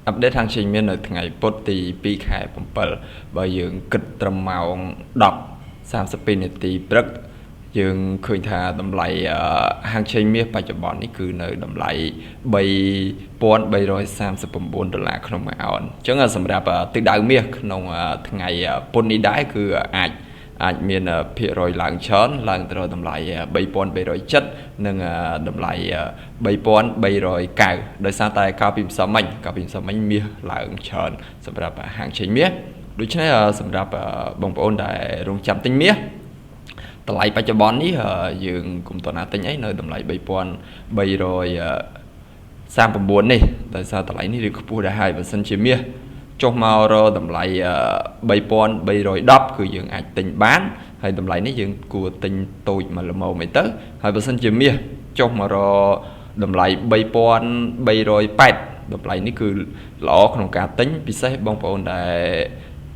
update ทางชิงមាននៅថ្ងៃពុធទី2ខែ7បើយើងគិតត្រឹមម៉ោង10:32នាទីព្រឹកយើងឃើញថាតម្លៃហាងឆេងមាសបច្ចុប្បន្ននេះគឺនៅតម្លៃ$3,339ក្នុងមួយអោនអញ្ចឹងសម្រាប់ទិសដៅមាសក្នុងថ្ងៃពុធនេះដែរគឺអាចមានភាគរយឡើងច្រើនឡើងទៅដល់តម្លៃ$3,370និងតម្លៃ$3,390ដោយសារតែកាលពីម្សិលមិញមាសឡើងច្រើនសម្រាប់ហាងឆេងមាសដូច្នេះសម្រាប់បងប្អូនដែលរងចាំទិញមាសតម្លៃបច្ចុប្បន្ននេះយើងកុំតណាទិញអីនៅតម្លៃ$3,339នេះដោយសារតម្លៃនេះវាខ្ពស់ដែរហើយបើសិនជាមាសចុះមករកតម្លៃ$3,310គឺយើងអាចទិញបានហើយតម្លៃនេះយើងគួរទិញតូចមកល្មមអីទៅហើយបើសិនជាមាសចុះមករកតម្លៃ$3,380តម្លៃនេះគឺល្អក្នុងការទិញពិសេសបងប្អូនដែល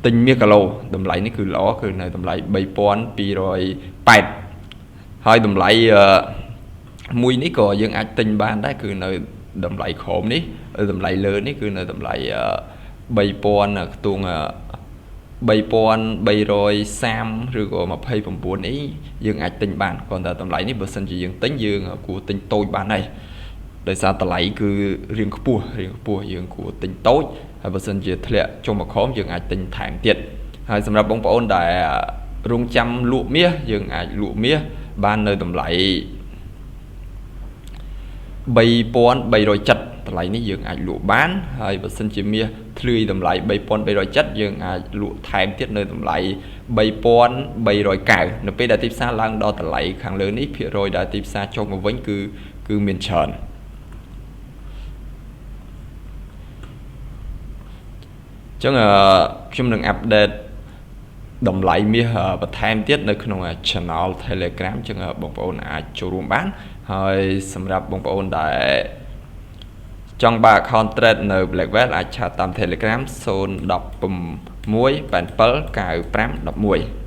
ទិញមាសគីឡូតម្លៃនេះគឺល្អគឺនៅតម្លៃ$3,280ហើយតម្លៃមួយនេះក៏យើងអាចទិញបានដែរគឺនៅតម្លៃក្រោមនេះតម្លៃលើនេះគឺនៅតម្លៃ$3,000ខ្ទង់$3,330ឬក៏29នេះយើងអាចទិញបានគ្រាន់តែតម្លៃនេះបើសិនជាយើងទិញយើងគួរទិញតូចបានហើយដោយសារតម្លៃគឺរៀងខ្ពស់យើងគួរទិញតូចហើយបើសិនជាធ្លាក់ចុះមកក្រោមយើងអាចទិញថែមទៀតហើយសម្រាប់បងប្អូនដែលរងចាំលក់មាសយើងអាចលក់មាសបាននៅតម្លៃ$3,370តម្លៃនេះយើងអាចលក់បានហើយបើសិនជាមាសធ្លាយតម្លៃ$3,370យើងអាចលក់ថែមទៀតនៅតម្លៃ$3,390នៅពេលដែលទីផ្សារឡើងដល់តម្លៃខាងលើនេះភាគរយដែលទីផ្សារចុះមកវិញគឺមានច្រើនអញ្ចឹងខ្ញុំនឹងអាប់ដេតតម្លៃមាសបន្ថែមទៀតនៅក្នុង Channel Telegram អញ្ចឹងបងប្អូនអាចចូលរួមបានហើយសម្រាប់បងប្អូនដែលចង់បើក account trade នៅ Blackwell អាចឆាតតាម Telegram 016879511